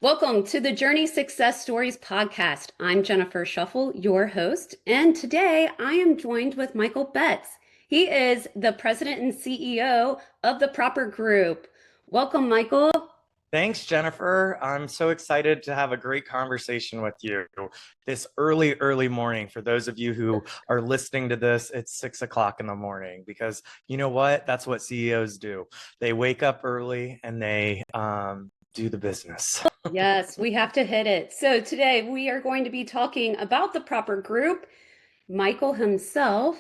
Welcome to the Journey Success Stories podcast. I'm Jennifer Sheffel, your host, and today I am joined with Michael Betz. He is the president and CEO of the Proper Group. Welcome, Michael. Thanks, Jennifer. I'm so excited to have a great conversation with you this early morning. For those of you who are listening to this, it's 6 o'clock in the morning because you know what? That's what CEOs do. They wake up early and they do the business. Yes, we have to hit it. So today we are going to be talking about the Proper Group, Michael himself,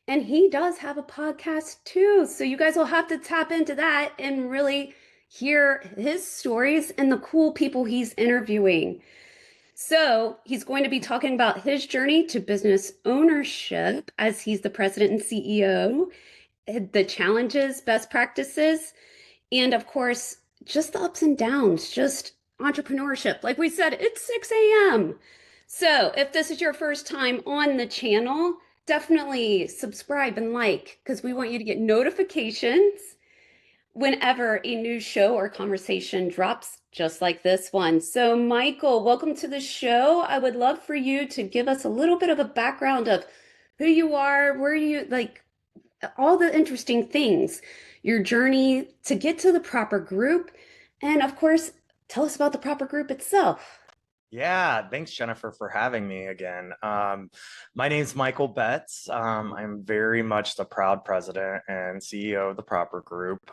and he does have a podcast too. So you guys will have to tap into that and really hear his stories and the cool people he's interviewing. So he's going to be talking about his journey to business ownership as he's the president and CEO, the challenges, best practices, and of course, just the ups and downs, just entrepreneurship. Like we said, it's 6 a.m. So if this is your first time on the channel, definitely subscribe and like because we want you to get notifications whenever a new show or conversation drops, just like this one. So, Michael, welcome to the show. I would love for you to give us a little bit of a background of who you are, where you like all the interesting things, your journey to get to the Proper Group, and of course, tell us about the Proper Group itself. Yeah, thanks, Jennifer, for having me again. My name's Michael Betz. I'm very much the proud president and CEO of the Proper Group.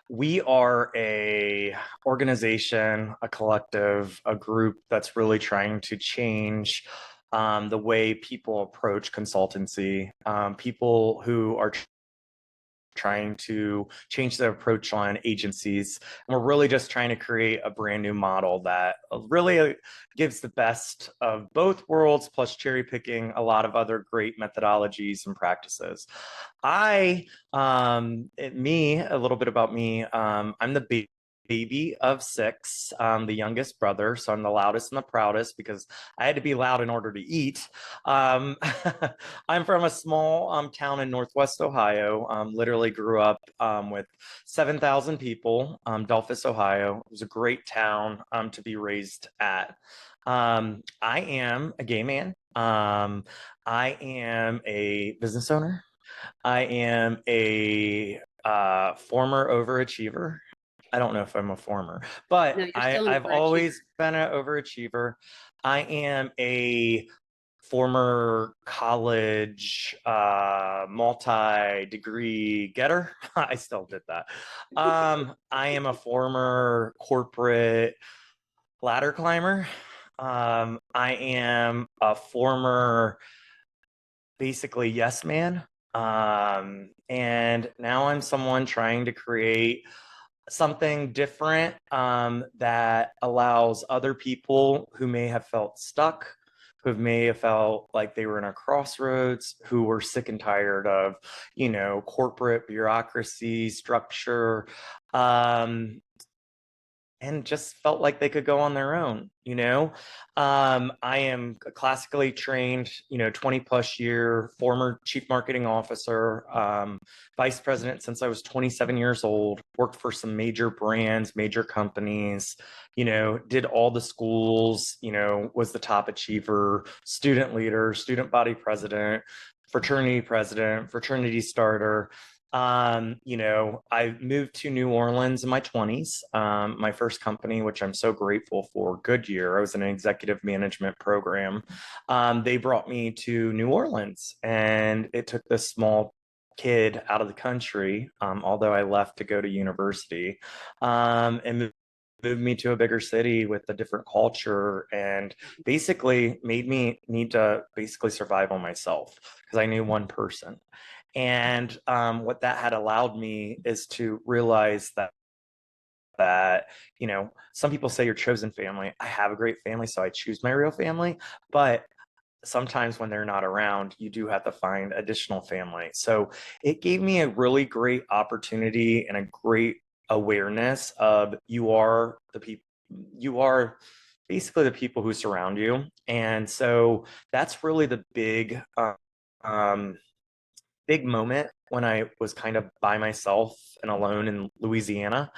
We are a organization, a collective, a group that's really trying to change the way people approach consultancy. People who are trying to change their approach on agencies. And we're really just trying to create a brand new model that really gives the best of both worlds, plus cherry picking a lot of other great methodologies and practices. A little bit about me. I'm the baby of six, the youngest brother, so I'm the loudest and the proudest because I had to be loud in order to eat. Um, I'm from a small town in Northwest Ohio. Literally grew up with 7,000 people, Dulphus, Ohio. It was a great town to be raised at. I am a gay man. I am a business owner. I am a former overachiever. I don't know if I'm a former, No, but you're still an I've overachiever. always been an overachiever. I am a former college multi-degree getter. I still did that. I am a former corporate ladder climber. I am a former basically yes man. And now I'm someone trying to create something different that allows other people who may have felt stuck, who may have felt like they were in a crossroads, who were sick and tired of, corporate bureaucracy, structure, um, and just felt like they could go on their own. I am a classically trained, 20 plus year former chief marketing officer, vice president since I was 27 years old, worked for some major brands, major companies, did all the schools, was the top achiever, student leader, student body president, fraternity starter. I moved to New Orleans in my 20s. My first company, which I'm so grateful for, Goodyear, I was in an executive management program. They brought me to New Orleans, and it took this small kid out of the country, although I left to go to university, and moved me to a bigger city with a different culture and basically made me need to basically survive on myself because I knew one person. And what that had allowed me is to realize that some people say your chosen family. I have a great family, so I choose my real family. But sometimes when they're not around, you do have to find additional family. So it gave me a really great opportunity and a great awareness of you are basically the people who surround you. And so that's really the big um big moment when I was kind of by myself and alone in Louisiana,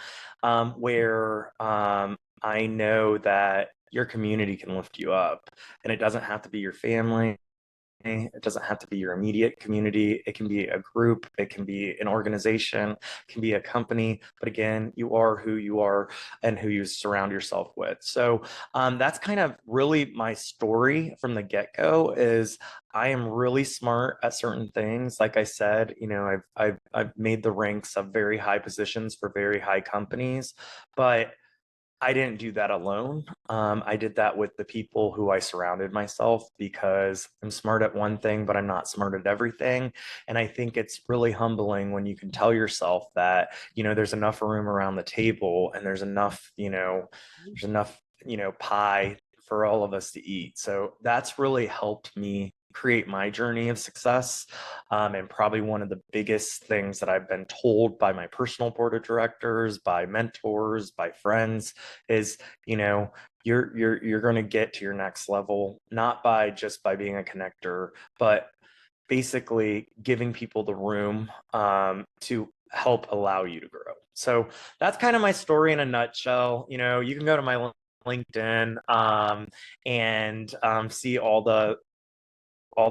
where I know that your community can lift you up, and it doesn't have to be your family. It doesn't have to be your immediate community. It can be a group, it can be an organization, it can be a company. But again, you are who you are and who you surround yourself with. So that's kind of really my story from the get-go is I am really smart at certain things. Like I said, I've made the ranks of very high positions for very high companies, but I didn't do that alone. I did that with the people who I surrounded myself because I'm smart at one thing, but I'm not smart at everything. And I think it's really humbling when you can tell yourself that, there's enough room around the table and there's enough, pie for all of us to eat. So that's really helped me create my journey of success. And probably one of the biggest things that I've been told by my personal board of directors, by mentors, by friends is, you're going to get to your next level, not by just by being a connector, but basically giving people the room to help allow you to grow. So that's kind of my story in a nutshell. You can go to my LinkedIn and see all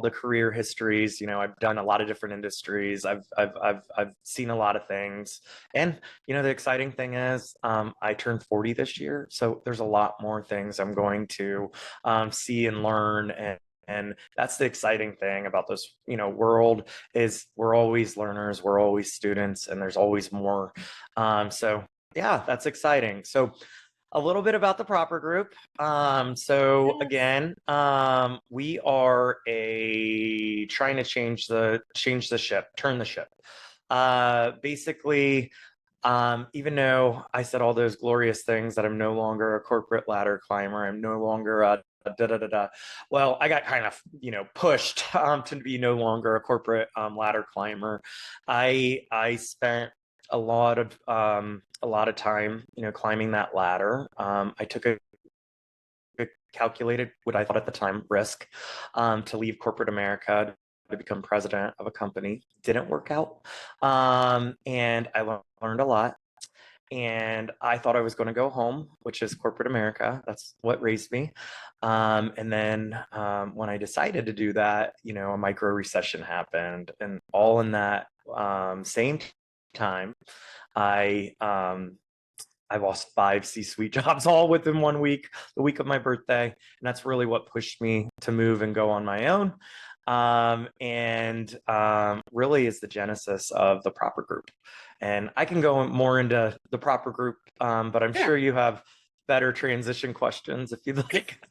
the career histories. I've done a lot of different industries. I've seen a lot of things. And the exciting thing is I turned 40 this year, so there's a lot more things I'm going to see and learn. And that's the exciting thing about this world is we're always learners, we're always students, and there's always more. So yeah, that's exciting. So a little bit about the proper group. So Yes. again, we are trying to change the ship, turn the ship. Basically, even though I said all those glorious things that I'm no longer a corporate ladder climber, I'm no longer a da da da da. Well, I got kind of pushed to be no longer a corporate ladder climber. I spent a lot of time, climbing that ladder. I took a calculated, what I thought at the time, risk to leave corporate America to become president of a company. Didn't work out, and I learned a lot. And I thought I was going to go home, which is corporate America. That's what raised me. And then when I decided to do that, a micro recession happened, and all in that same time, I I lost 5 C-suite jobs all within 1 week, the week of my birthday, and that's really what pushed me to move and go on my own. And really is the genesis of the proper group. And I can go more into the proper group, but I'm sure Sure. you have better transition questions if you'd like.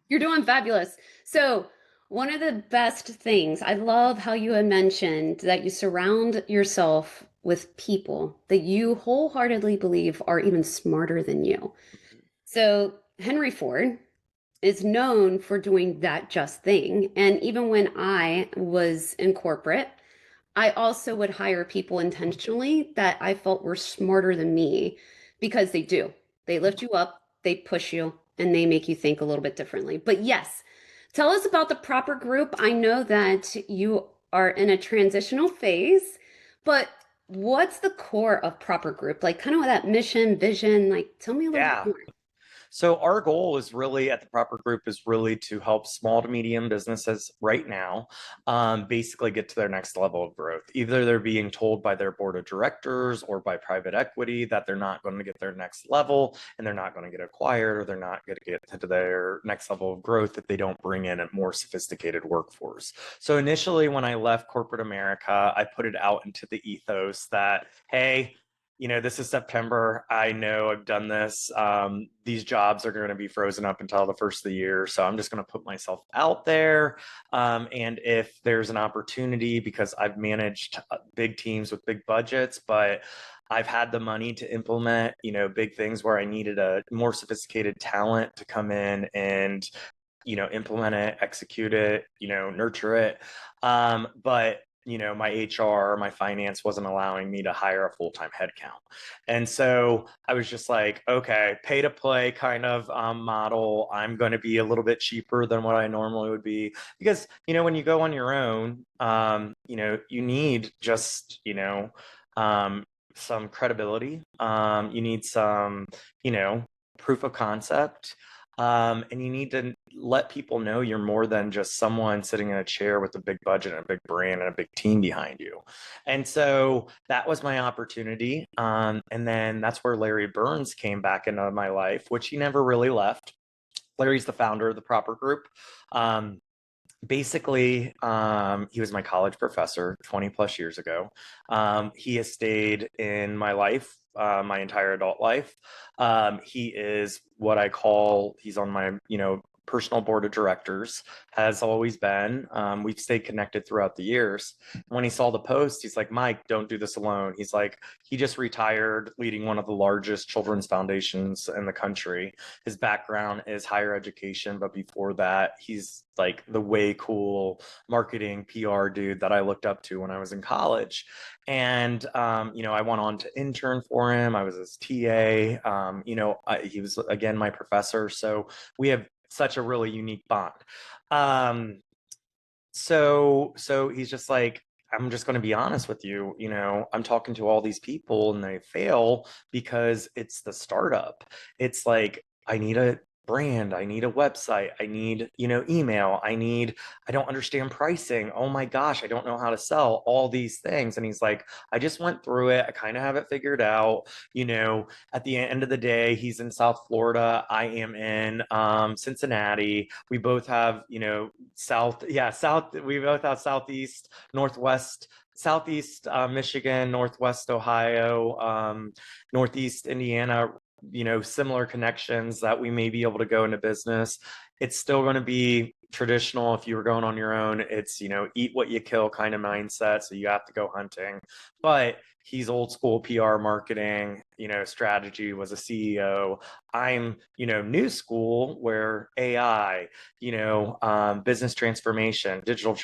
You're doing fabulous. So, one of the best things, I love how you had mentioned that you surround yourself with people that you wholeheartedly believe are even smarter than you. So, Henry Ford is known for doing that just thing. And even when I was in corporate, I also would hire people intentionally that I felt were smarter than me because they do. They lift you up, they push you, and they make you think a little bit differently. But yes, tell us about the proper group. I know that you are in a transitional phase, but what's the core of proper group? Like kind of that mission, vision, like tell me a little bit Yeah. more. So our goal is really at the proper group is really to help small to medium businesses right now basically get to their next level of growth. Either they're being told by their board of directors or by private equity that they're not going to get their next level and they're not going to get acquired or they're not going to get to their next level of growth if they don't bring in a more sophisticated workforce. So initially when I left corporate America, I put it out into the ethos that, hey, this is September. I know I've done this. These jobs are going to be frozen up until the first of the year. So I'm just going to put myself out there. And if there's an opportunity, because I've managed big teams with big budgets, but I've had the money to implement, big things where I needed a more sophisticated talent to come in and implement it, execute it, nurture it. But my HR, my finance wasn't allowing me to hire a full-time headcount. And so I was just like, okay, pay to play kind of model. I'm going to be a little bit cheaper than what I normally would be because, when you go on your own, you need just, some credibility. You need some, you know, proof of concept. And you need to let people know you're more than just someone sitting in a chair with a big budget and a big brand and a big team behind you. And so that was my opportunity. And then that's where Larry Burns came back into my life, which he never really left. Larry's the founder of the Proper Group. Um, Basically, he was my college professor 20 plus years ago. He has stayed in my life, my entire adult life. He is what I call, he's on my, personal board of directors, has always been. We've stayed connected throughout the years. When he saw the post, he's like, Mike, don't do this alone. He's like, he just retired leading one of the largest children's foundations in the country. His background is higher education, but before that, he's like the way cool marketing PR dude that I looked up to when I was in college. And, I went on to intern for him. I was his TA. He was, again, my professor. So we have such a really unique bond. So he's just like, I'm just going to be honest with you. I'm talking to all these people and they fail because it's the startup. It's like, I need a brand. I need a website. I need, email. I don't understand pricing. Oh my gosh, I don't know how to sell all these things. And he's like, I just went through it. I kind of have it figured out. At the end of the day, he's in South Florida. I am in Cincinnati. We both have, we both have Southeast, Northwest, Southeast Michigan, Northwest Ohio, Northeast Indiana, similar connections that we may be able to go into business. It's still going to be traditional. If you were going on your own, it's, eat what you kill kind of mindset. So you have to go hunting, but he's old school PR marketing, strategy, was a CEO. I'm, new school where AI, business transformation, digital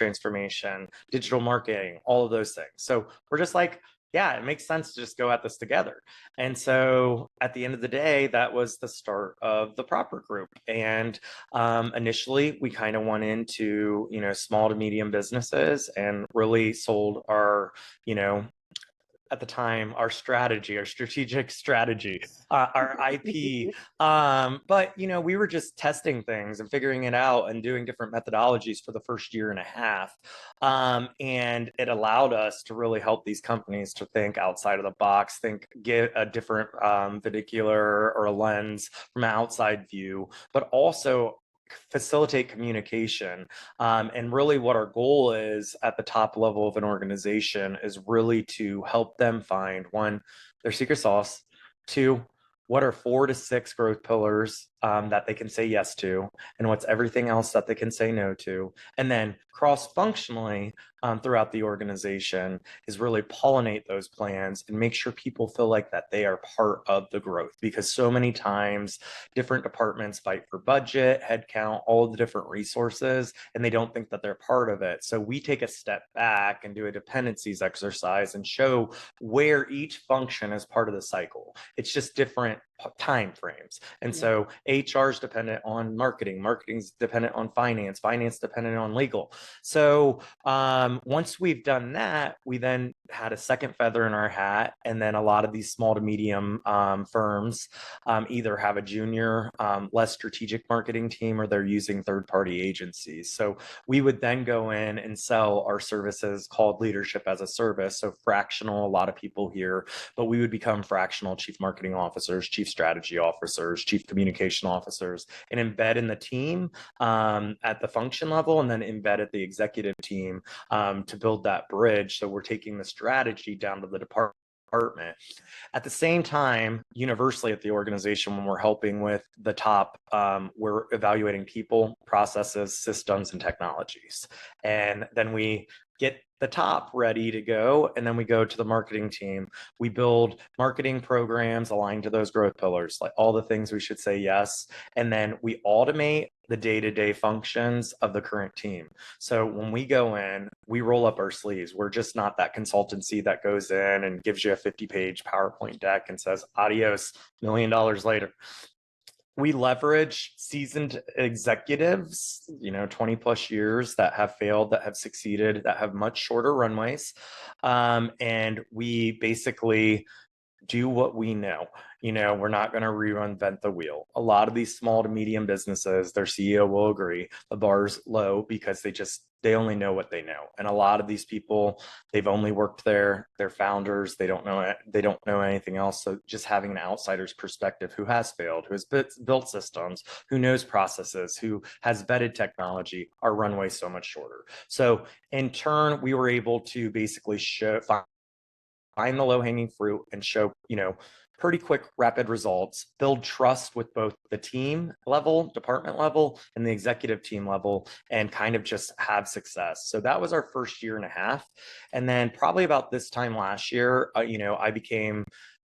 marketing, all of those things. So we're just like, yeah, it makes sense to just go at this together. And so at the end of the day, that was the start of the Proper Group. And initially, we kind of went into, small to medium businesses and really sold our, at the time, our strategic strategy, our IP. But, we were just testing things and figuring it out and doing different methodologies for the first year and a half. And it allowed us to really help these companies to think outside of the box, get a different vernacular or a lens from an outside view, but also facilitate communication. And really what our goal is at the top level of an organization is really to help them find, one, their secret sauce, two, what are 4 to 6 growth pillars that they can say yes to, and what's everything else that they can say no to, and then cross-functionally throughout the organization is really pollinate those plans and make sure people feel like that they are part of the growth, because so many times different departments fight for budget, headcount, all of the different resources, and they don't think that they're part of it. So we take a step back and do a dependencies exercise and show where each function is part of the cycle. It's just different time frames. And so HR is dependent on marketing, marketing's dependent on finance, finance dependent on legal. So once we've done that, we then had a second feather in our hat. And then a lot of these small to medium firms either have a junior, less strategic marketing team, or they're using third-party agencies. So we would then go in and sell our services called leadership as a service. So fractional, a lot of people here, but we would become fractional chief marketing officers, chief strategy officers, chief communication officers, and embed in the team at the function level, and then embed at the executive team to build that bridge. So we're taking the strategy down to the department. At the same time, universally at the organization, when we're helping with the top, we're evaluating people, processes, systems, and technologies. And then we get the top ready to go. And then we go to the marketing team. We build marketing programs aligned to those growth pillars, like all the things we should say yes. And then we automate the day-to-day functions of the current team. So when we go in, we roll up our sleeves. We're just not that consultancy that goes in and gives you a 50-page PowerPoint deck and says, adios, $1 million later. We leverage seasoned executives, 20 plus years that have failed, that have succeeded, that have much shorter runways. And we basically do what we know. We're not going to reinvent the wheel. A lot of these small to medium businesses, their CEO will agree, the bar's low because they only know what they know. And a lot of these people, they've only worked there, they're founders, they don't know anything else. So just having an outsider's perspective who has failed, who has built systems, who knows processes, who has vetted technology, our runway so much shorter. So in turn, we were able to basically find the low-hanging fruit and show, pretty quick, rapid results, build trust with both the team level, department level, and the executive team level, and kind of just have success. So that was our first year and a half. And then probably about this time last year,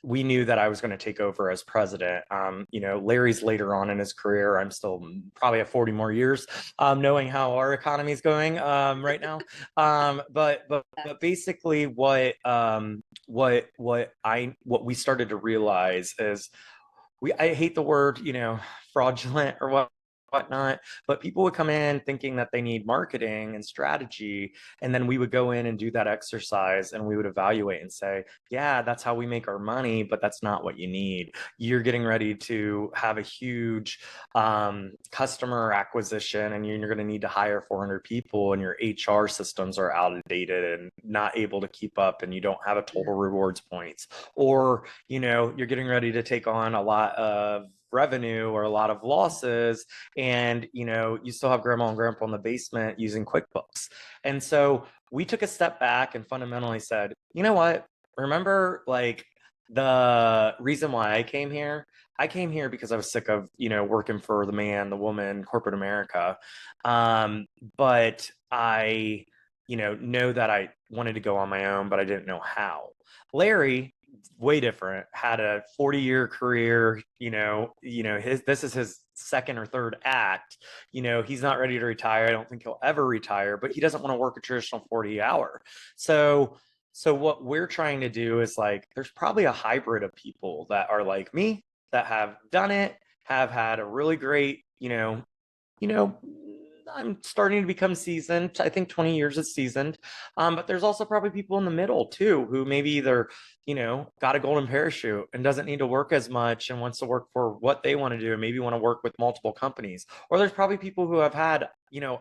we knew that I was going to take over as president. Larry's later on in his career. I'm still probably have 40 more years, knowing how our economy is going right now. But basically, what we started to realize is I hate the word, fraudulent or whatnot, but people would come in thinking that they need marketing and strategy, and then we would go in and do that exercise, and we would evaluate and say, yeah, that's how we make our money, but that's not what you need. You're getting ready to have a huge customer acquisition, and you're going to need to hire 400 people, and your HR systems are outdated and not able to keep up, and you don't have a total rewards points, or you're getting ready to take on a lot of revenue or a lot of losses, and you still have grandma and grandpa in the basement using QuickBooks. And so we took a step back and fundamentally said, you know what, remember, like, the reason why I came here because I was sick of working for the man, the woman, corporate America. But I know that I wanted to go on my own, but I didn't know how. Larry, way different, had a 40-year career. This is his second or third act. He's not ready to retire. I don't think he'll ever retire, but he doesn't want to work a traditional 40-hour. So what we're trying to do is, like, there's probably a hybrid of people that are like me, that have done it, have had a really great, you know, I'm starting to become seasoned. I think 20 years is seasoned. But there's also probably people in the middle too, who maybe either, got a golden parachute and doesn't need to work as much and wants to work for what they want to do and maybe want to work with multiple companies. Or there's probably people who have had,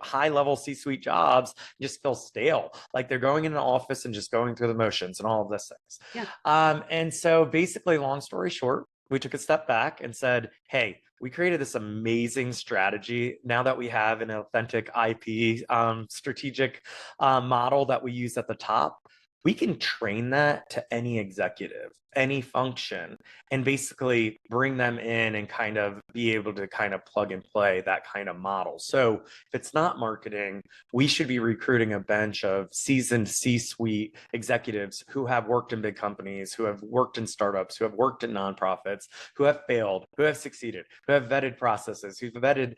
high level C-suite jobs, just feel stale. Like they're going in the office and just going through the motions and all of this things. Yeah. And so basically, long story short, we took a step back and said, hey, we created this amazing strategy. Now that we have an authentic IP strategic model that we use at the top, we can train that to any executive, any function, and basically bring them in and kind of be able to kind of plug and play that kind of model. So if it's not marketing, we should be recruiting a bench of seasoned C-suite executives who have worked in big companies, who have worked in startups, who have worked in nonprofits, who have failed, who have succeeded, who have vetted processes, who've vetted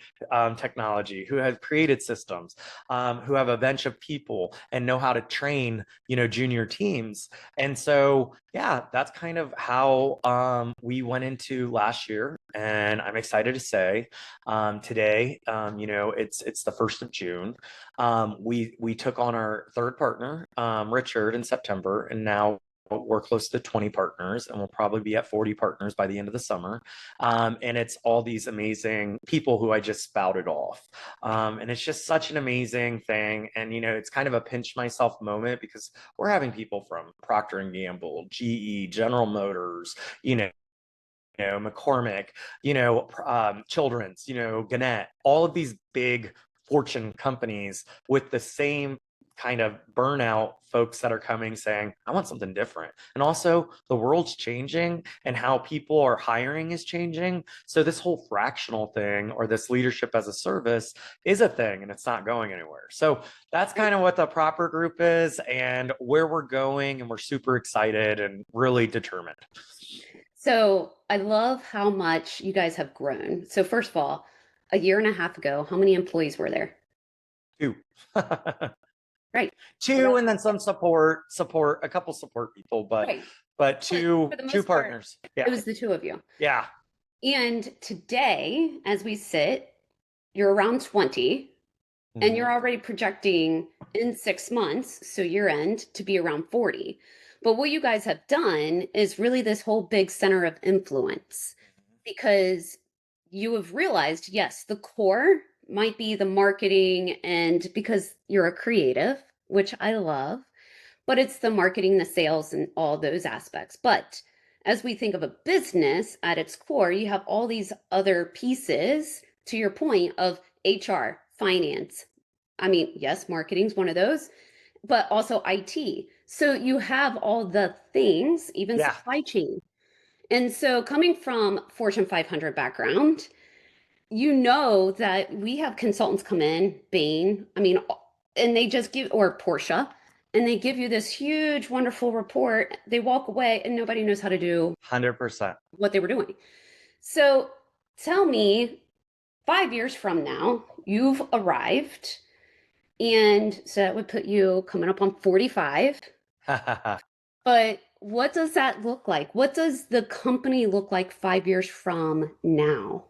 technology, who have created systems, who have a bench of people and know how to train, junior teams. And so, yeah, that's kind of how we went into last year. And I'm excited to say today, it's the 1st of June. We took on our third partner, Richard, in September, and now we're close to 20 partners, and we'll probably be at 40 partners by the end of the summer. And it's all these amazing people who I just spouted off. And it's just such an amazing thing. And, it's kind of a pinch myself moment, because we're having people from Procter and Gamble, GE, General Motors, McCormick, Children's, Gannett, all of these big Fortune companies with the same kind of burnout folks that are coming saying, I want something different. And also, the world's changing and how people are hiring is changing. So, this whole fractional thing or this leadership as a service is a thing and it's not going anywhere. So, that's kind of what the proper group is and where we're going. And we're super excited and really determined. So I love how much you guys have grown. So first of all, a year and a half ago, how many employees were there? Two. Right. So Two, that's and then some a couple support people, right. but But two for the two most part, partners. it Yeah. was the two of you. Yeah. And today, as we sit, you're around 20 and Mhm. you're already projecting in 6 months, so year end, to be around 40. But what you guys have done is really this whole big center of influence because you have realized, yes, the core might be the marketing, and because you're a creative, which I love, but it's the marketing, the sales, and all those aspects. But as we think of a business at its core, you have all these other pieces to your point of HR, finance. I mean, yes, marketing's one of those, but also IT. So you have all the things, even Yeah. supply chain. And so coming from Fortune 500 background, you know that we have consultants come in, Bain, I mean, and they just give, or Porsche, and they give you this huge, wonderful report. They walk away and nobody knows how to do 100%. what they were doing. So tell me, 5 years from now, you've arrived, and so that would put you coming up on 45. But what does that look like? What does the company look like 5 years from now?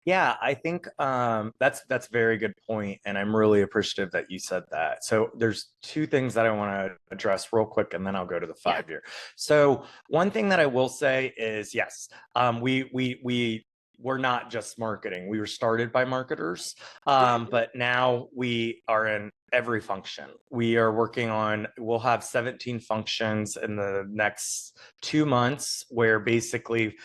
Yeah, I think that's a very good point, and I'm really appreciative that you said that. So there's two things that I want to address real quick, and then I'll go to the Yeah. 5 year. So one thing that I will say is yes, we're not just marketing. We were started by marketers, but now we are in every function. We are working on. We'll have 17 functions in the next 2 months, where basically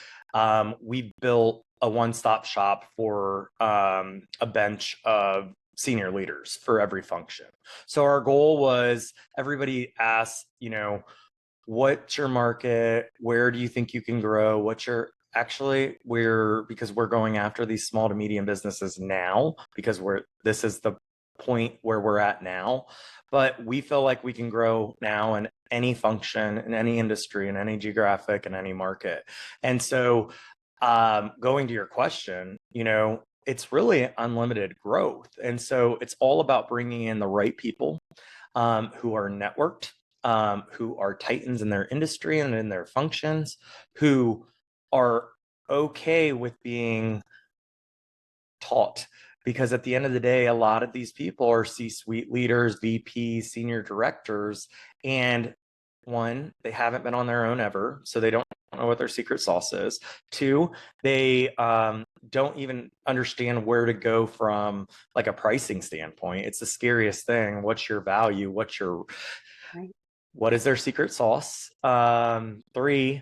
we built a one-stop shop for a bench of senior leaders for every function. So our goal was everybody asked, what's your market? Where do you think you can grow? What's your because we're going after these small to medium businesses now because this is the point where we're at now. But we feel like we can grow now in any function, in any industry, in any geographic, in any market. And so going to your question, it's really unlimited growth. And so it's all about bringing in the right people who are networked, who are titans in their industry and in their functions, who are okay with being taught. Because at the end of the day, a lot of these people are C-suite leaders, VPs, senior directors, and one, they haven't been on their own ever, so they don't know what their secret sauce is. Two, they don't even understand where to go from like a pricing standpoint. It's the scariest thing. What's your value? Right. What is their secret sauce? Three,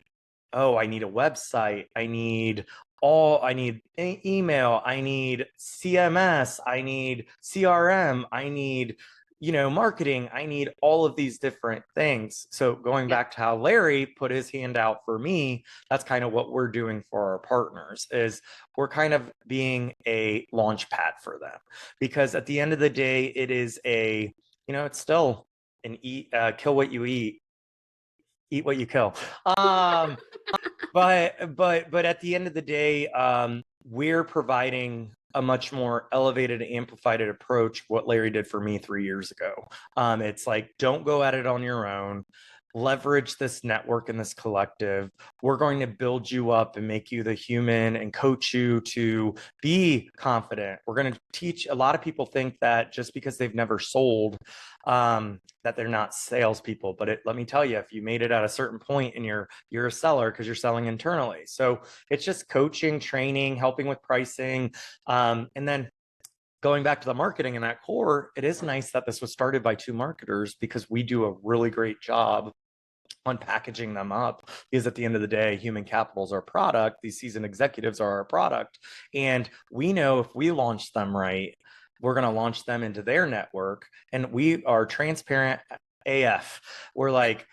oh, I need a website. I need email. I need CMS. I need CRM. I need, marketing. I need all of these different things. So going Yep. back to how Larry put his hand out for me, that's kind of what we're doing for our partners is we're kind of being a launch pad for them because at the end of the day, it is it's still an kill what you eat what you kill. But at the end of the day, we're providing a much more elevated, amplified approach. What Larry did for me 3 years ago. It's like don't go at it on your own. Leverage this network and this collective. We're going to build you up and make you the human and coach you to be confident. We're going to teach. A lot of people think that just because they've never sold, that they're not salespeople. But let me tell you, if you made it at a certain point and you're a seller because you're selling internally. So it's just coaching, training, helping with pricing, and then going back to the marketing and that core, it is nice that this was started by two marketers because we do a really great job on packaging them up because at the end of the day, human capital is our product. These seasoned executives are our product. And we know if we launch them right, we're going to launch them into their network, and we are transparent AF. We're like,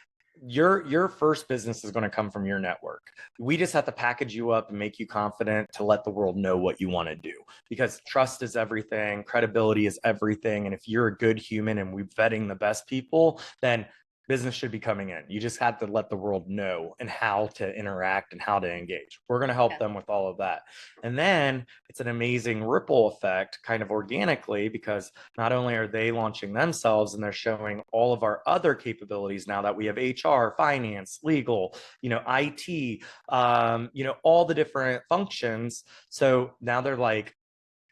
your first business is going to come from your network. We just have to package you up and make you confident to let the world know what you want to do, because trust is everything, credibility is everything, and if you're a good human and we're vetting the best people, then business should be coming in. You just have to let the world know and how to interact and how to engage. We're going to help them with all of that. And then it's an amazing ripple effect kind of organically, because not only are they launching themselves and they're showing all of our other capabilities now that we have HR, finance, legal, IT, all the different functions. So now they're like,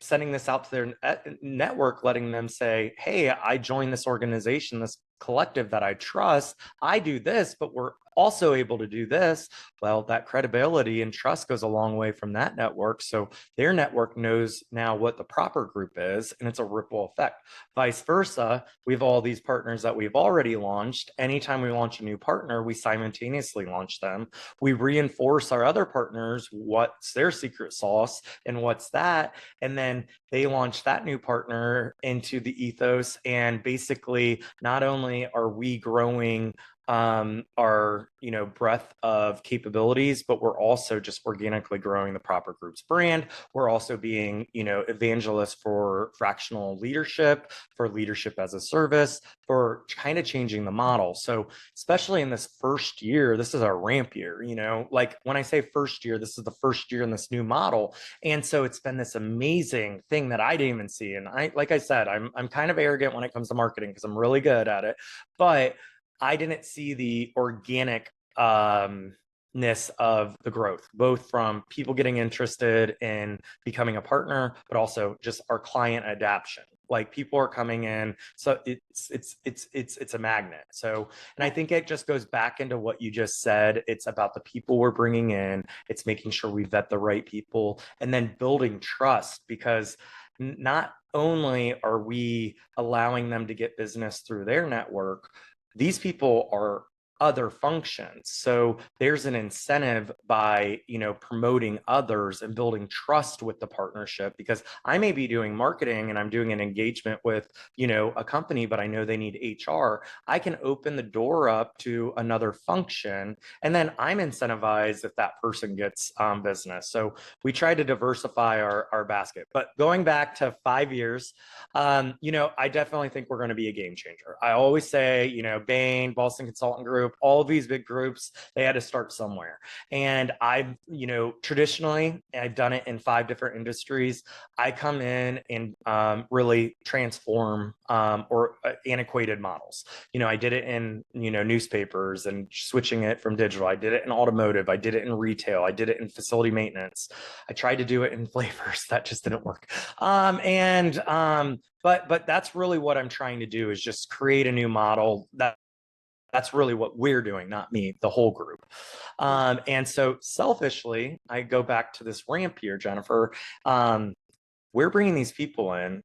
sending this out to their network, letting them say, hey, I joined this organization, this collective that I trust. I do this, but we're also able to do this. Well, that credibility and trust goes a long way from that network. So their network knows now what the proper group is, and it's a ripple effect. Vice versa, we have all these partners that we've already launched. Anytime we launch a new partner, we simultaneously launch them. We reinforce our other partners, what's their secret sauce and what's that. And then they launch that new partner into the ethos. And basically, not only are we growing our breadth of capabilities, but we're also just organically growing the proper group's brand. We're also being evangelists for fractional leadership, for leadership as a service, for kind of changing the model. So especially in this first year, this is our ramp year. Like when I say first year, this is the first year in this new model. And so it's been this amazing thing that I didn't even see. And like I said, I'm kind of arrogant when it comes to marketing because I'm really good at it, but I didn't see the organic ness of the growth, both from people getting interested in becoming a partner, but also just our client adaption. Like people are coming in, so it's a magnet. So, and I think it just goes back into what you just said. It's about the people we're bringing in. It's making sure we vet the right people, and then building trust, because not only are we allowing them to get business through their network, these people are other functions. So there's an incentive by, promoting others and building trust with the partnership, because I may be doing marketing and I'm doing an engagement with, a company, but I know they need HR. I can open the door up to another function, and then I'm incentivized if that person gets business. So we try to diversify our basket. But going back to 5 years, I definitely think we're going to be a game changer. I always say, Bain, Boston Consultant Group, all of these big groups, they had to start somewhere. And I've, traditionally, I've done it in 5 different industries. I come in and really transform or antiquated models. I did it in, newspapers and switching it from digital. I did it in automotive. I did it in retail. I did it in facility maintenance. I tried to do it in flavors. That just didn't work. But that's really what I'm trying to do, is just create a new model. That's really what we're doing, not me, the whole group. And so selfishly, I go back to this ramp here, Jennifer. We're bringing these people in.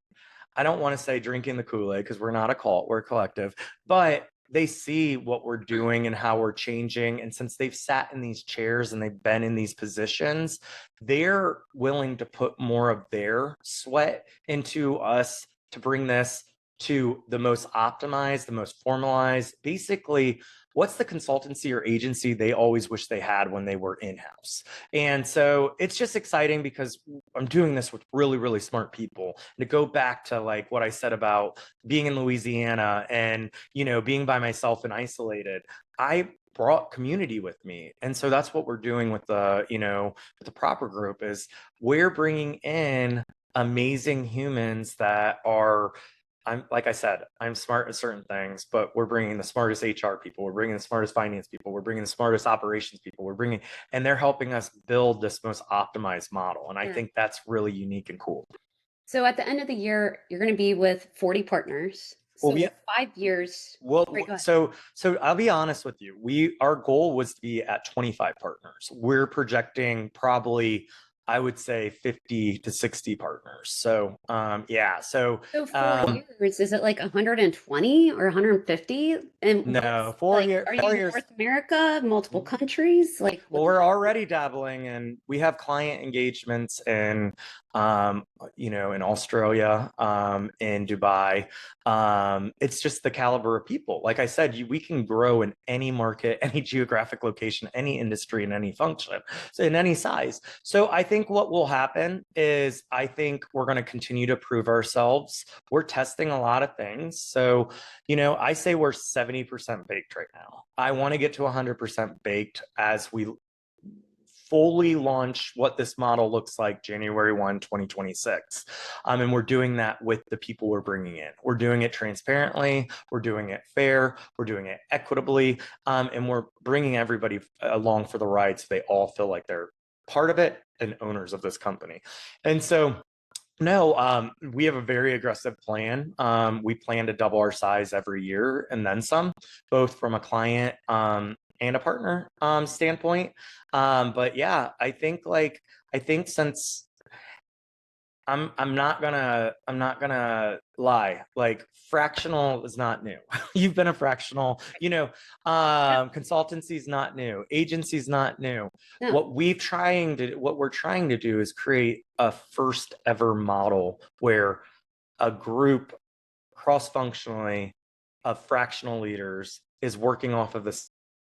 I don't want to say drinking the Kool-Aid, because we're not a cult, we're a collective, but they see what we're doing and how we're changing. And since they've sat in these chairs and they've been in these positions, they're willing to put more of their sweat into us to bring this to the most optimized, the most formalized. Basically, what's the consultancy or agency they always wish they had when they were in-house? And so it's just exciting because I'm doing this with really, really smart people. And to go back to like what I said about being in Louisiana and, being by myself and isolated, I brought community with me. And so that's what we're doing with with the proper group, is we're bringing in amazing humans that are, like I said, I'm smart at certain things, but we're bringing the smartest HR people. We're bringing the smartest finance people. We're bringing the smartest operations people. And they're helping us build this most optimized model. And I think that's really unique and cool. So at the end of the year, you're going to be with 40 partners. So Well, 5 years. Well, Right, go ahead. so I'll be honest with you. Our goal was to be at 25 partners. We're projecting probably, I would say, 50 to 60 partners. So, yeah. So, So 4 years, is it like 120 or 150? And no, what's like, are 4 you years. North America, multiple countries? Like, Well, we're already dabbling, and we have client engagements in in Australia, in Dubai. It's just the caliber of people. Like I said, we can grow in any market, any geographic location, any industry, and any function, so in any size. So I think what will happen is I think we're going to continue to prove ourselves. We're testing a lot of things. So, I say we're 70% baked right now. I want to get to 100% baked as we fully launch what this model looks like January 1, 2026. And we're doing that with the people we're bringing in. We're doing it transparently. We're doing it fair. We're doing it equitably. And we're bringing everybody along for the ride so they all feel like they're part of it and owners of this company. And so, no, we have a very aggressive plan. We plan to double our size every year and then some, both from a client and a partner standpoint. But yeah, I think since I'm not gonna lie, like fractional is not new. You've been a fractional, consultancy is not new, agency is not new. No. What we're trying to do is create a first ever model where a group cross-functionally of fractional leaders is working off of the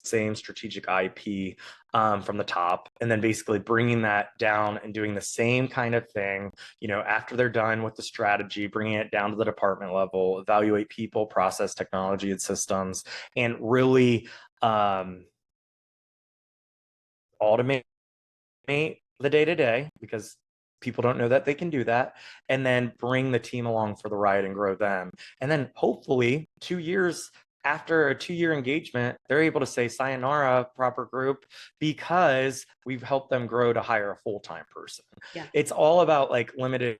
same strategic IP from the top, and then basically bringing that down and doing the same kind of thing, after they're done with the strategy, bringing it down to the department level, evaluate people, process, technology, and systems, and really automate the day-to-day, because people don't know that they can do that, and then bring the team along for the ride and grow them. And then hopefully 2 years after a 2-year engagement, they're able to say sayonara, proper group, because we've helped them grow to hire a full-time person. Yeah. It's all about like limited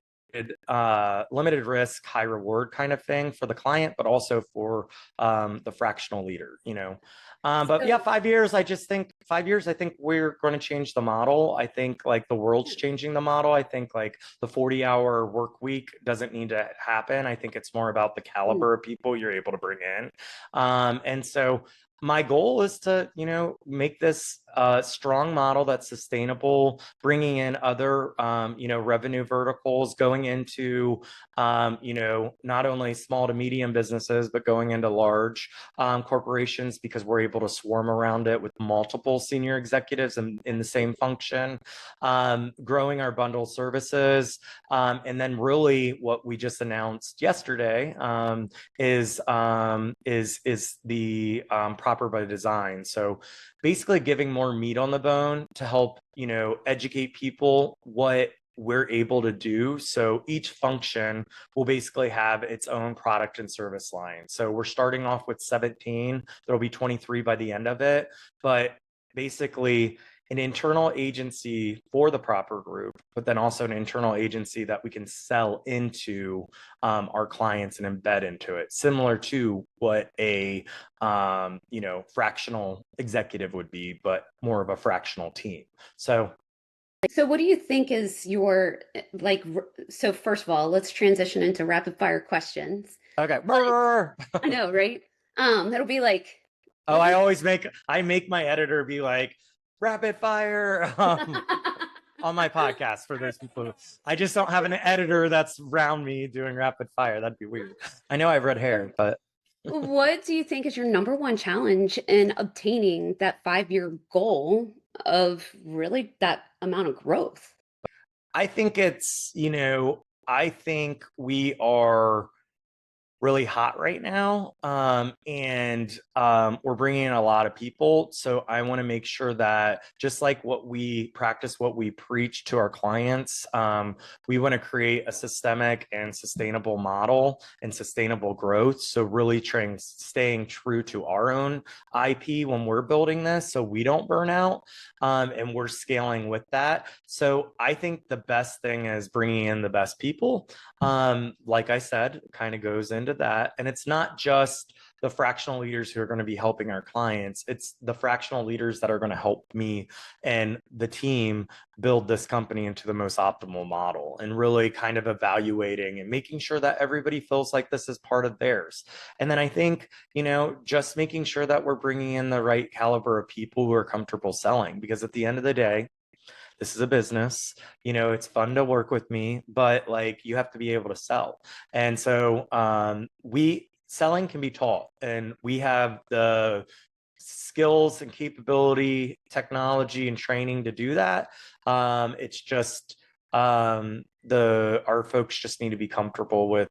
risk, high reward kind of thing for the client, but also for the fractional leader. But yeah, So, 5 years, I think we're going to change the model. I think like the world's changing the model. I think like the 40-hour work week doesn't need to happen. I think it's more about the caliber of people you're able to bring in. And so my goal is to, make this a strong model that's sustainable, bringing in other, revenue verticals, going into, not only small to medium businesses, but going into large corporations, because we're able to swarm around it with multiple senior executives in the same function, growing our bundle services. And then really what we just announced yesterday is the proper by design. So basically giving more meat on the bone to help, educate people what we're able to do. So each function will basically have its own product and service line. So we're starting off with 17. There'll be 23 by the end of it. But basically an internal agency for the proper group, but then also an internal agency that we can sell into our clients and embed into it, similar to what a fractional executive would be, but more of a fractional team. So what do you think is your so first of all, let's transition into rapid fire questions. okay. I know, right? It'll be like, Oh, what do I make my editor be like rapid fire on my podcast for those people. I just don't have an editor that's around me doing rapid fire. That'd be weird. I know I have red hair, but what do you think is your number one challenge in obtaining that 5-year goal of really that amount of growth? I think I think we are really hot right now, and we're bringing in a lot of people. So I want to make sure that just like what we practice, what we preach to our clients, we want to create a systemic and sustainable model and sustainable growth. So really staying true to our own IP when we're building this, so we don't burn out, and we're scaling with that. So I think the best thing is bringing in the best people. Like I said, kind of goes into that. And it's not just the fractional leaders who are going to be helping our clients, it's the fractional leaders that are going to help me and the team build this company into the most optimal model, and really kind of evaluating and making sure that everybody feels like this is part of theirs. And then I think, just making sure that we're bringing in the right caliber of people who are comfortable selling, because at the end of the day, this is a business, it's fun to work with me, but like you have to be able to sell. And so we selling can be taught, and we have the skills and capability, technology and training to do that. It's just the our folks just need to be comfortable with,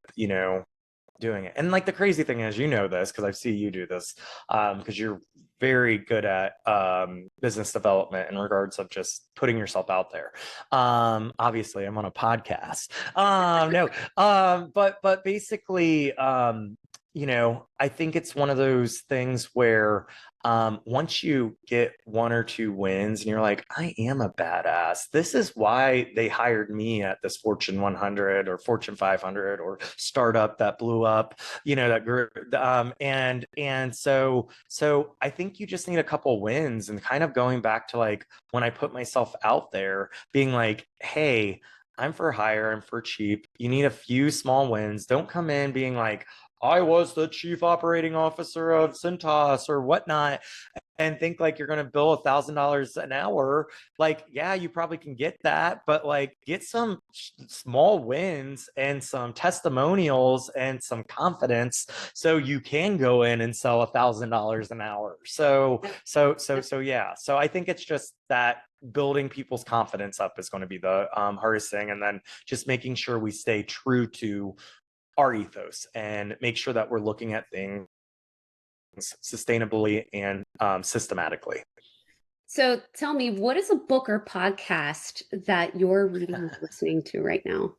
doing it. And like the crazy thing is, this because I see you do this, because you're very good at business development in regards of just putting yourself out there. Obviously, I'm on a podcast. No, but basically, I think it's one of those things where once you get one or two wins and you're like, I am a badass. This is why they hired me at this Fortune 100 or Fortune 500 or startup that blew up, that group. And so I think you just need a couple wins, and kind of going back to like when I put myself out there being like, hey, I'm for hire, I'm for cheap. You need a few small wins. Don't come in being like, I was the chief operating officer of Cintas or whatnot, and think like you're going to bill $1,000 an hour. Like, yeah, you probably can get that, but like get some small wins and some testimonials and some confidence so you can go in and sell $1,000 an hour. Yeah. So I think it's just that building people's confidence up is going to be the hardest thing, and then just making sure we stay true to our ethos and make sure that we're looking at things sustainably and systematically. So tell me, what is a book or podcast that you're reading or listening to right now?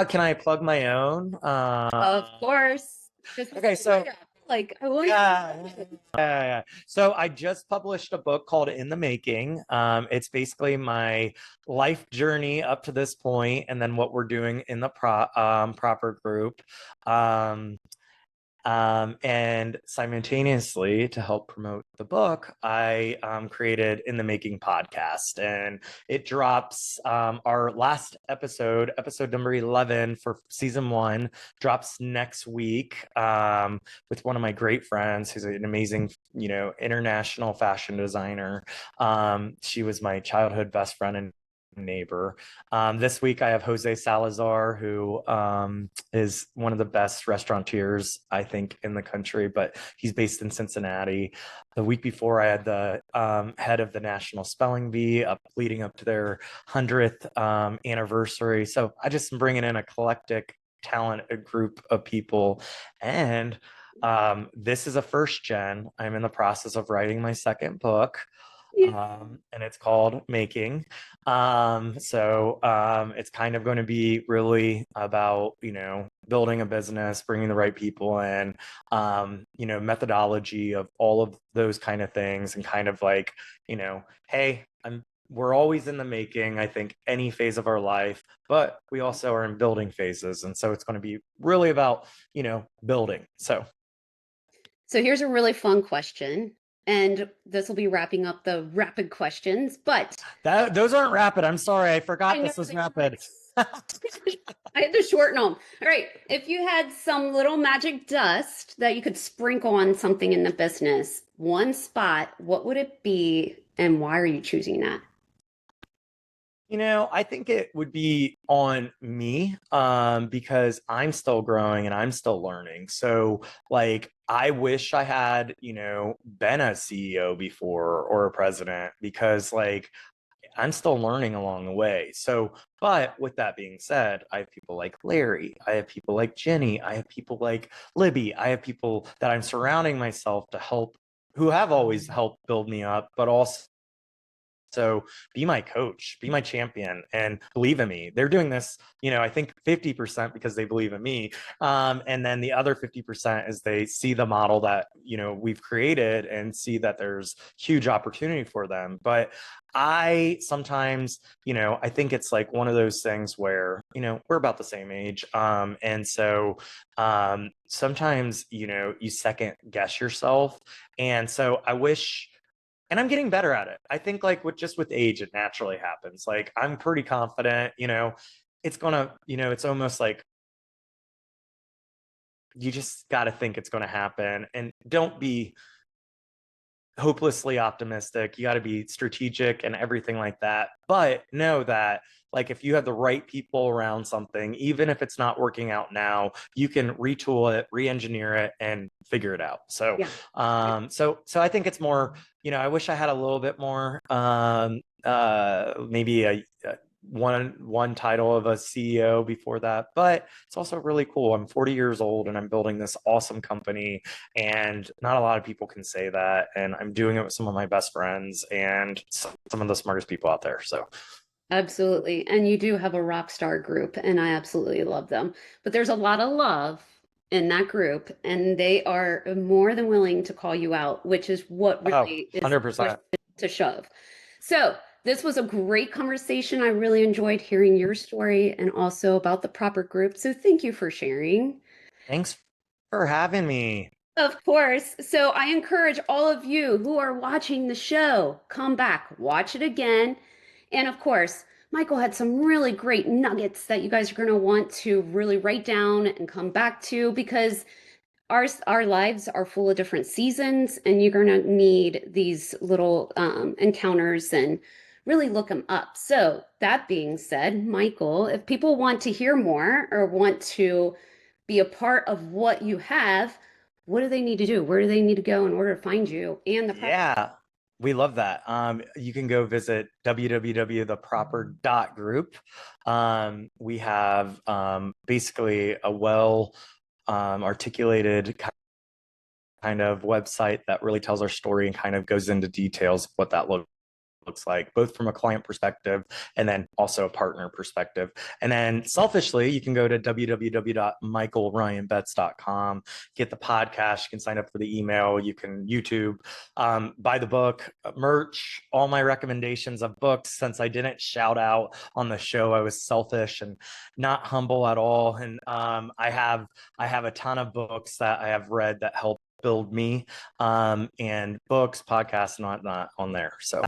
Can I plug my own? Of course. Okay, so Like, I want yeah. So I just published a book called In the Making. It's basically my life journey up to this point, and then what we're doing in the proper group. And simultaneously, to help promote the book, I created In the Making podcast, and it drops our last episode number 11 for season 1, drops next week with one of my great friends who's an amazing, international fashion designer. She was my childhood best friend and neighbor. This week I have Jose Salazar, who is one of the best restaurateurs, I think, in the country, but he's based in Cincinnati. The week before I had the head of the National Spelling Bee leading up to their 100th anniversary. So I just am bringing in a eclectic talent, a group of people. And this is a first gen. I'm in the process of writing my second book. And it's called Making. It's kind of going to be really about, building a business, bringing the right people in, methodology of all of those kind of things, and kind of like, hey, we're always in the making, I think, any phase of our life, but we also are in building phases. And so it's going to be really about, building. So here's a really fun question. And this will be wrapping up the rapid questions, but those aren't rapid. I'm sorry. I forgot this was rapid. I had to shorten them. All right. If you had some little magic dust that you could sprinkle on something in the business, one spot, what would it be, and why are you choosing that? I think it would be on me because I'm still growing and I'm still learning. So, like, I wish I had, been a CEO before or a president, because, like, I'm still learning along the way. So, but with that being said, I have people like Larry, I have people like Jenny, I have people like Libby, I have people that I'm surrounding myself to help, who have always helped build me up, but also so be my coach, be my champion, and believe in me. They're doing this, I think 50% because they believe in me. And then the other 50% is they see the model that, we've created and see that there's huge opportunity for them. But I sometimes, I think it's like one of those things where, we're about the same age. And so sometimes, you second guess yourself. And so I wish, and I'm getting better at it. I think like with age, it naturally happens. Like I'm pretty confident, it's gonna, it's almost like you just got to think it's going to happen, and don't be hopelessly optimistic. You got to be strategic and everything like that. But know that like if you have the right people around something, even if it's not working out now, you can retool it, re-engineer it, and figure it out. So, Yeah. so I think it's more. I wish I had a little bit more. Maybe a one title of a CEO before that, but it's also really cool. I'm 40 years old and I'm building this awesome company, and not a lot of people can say that. And I'm doing it with some of my best friends and some of the smartest people out there. So Absolutely. And you do have a rock star group, and I absolutely love them. But there's a lot of love in that group, and they are more than willing to call you out, which is what oh, really is push 100%. to shove. So, this was a great conversation. I really enjoyed hearing your story and also about the proper group. So, thank you for sharing. Thanks for having me. Of course. So I encourage all of you who are watching the show, come back, watch it again. And of course, Michael had some really great nuggets that you guys are going to want to really write down and come back to, because our lives are full of different seasons, and you're going to need these little encounters and really look them up. So that being said, Michael, if people want to hear more or want to be a part of what you have, what do they need to do? Where do they need to go in order to find you and the proper? Yeah, we love that. You can go visit www.theproper.group. We have basically a well articulated kind of website that really tells our story and kind of goes into details of what that looks like, both from a client perspective and then also a partner perspective. And then selfishly, you can go to www.michaelryanbetz.com, get the podcast, you can sign up for the email, you can YouTube, buy the book, merch, all my recommendations of books. Since I didn't shout out on the show, I was selfish and not humble at all. And I have a ton of books that I have read that help build me, and books, podcasts, and whatnot on there. So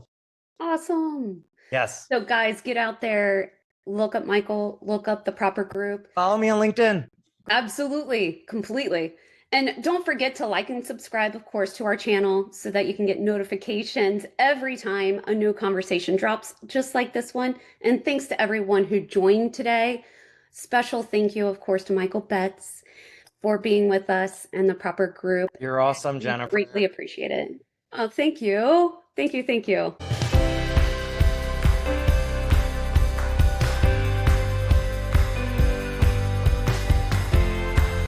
Awesome. yes. So, guys, get out there, look up Michael, look up the proper group. Follow me on LinkedIn. Absolutely, completely. And don't forget to like and subscribe, of course, to our channel so that you can get notifications every time a new conversation drops, just like this one. And thanks to everyone who joined today. Special thank you, of course, to Michael Betz for being with us and the proper group. You're awesome, We Jennifer. greatly appreciate it. Oh, thank you. Thank you. Thank you.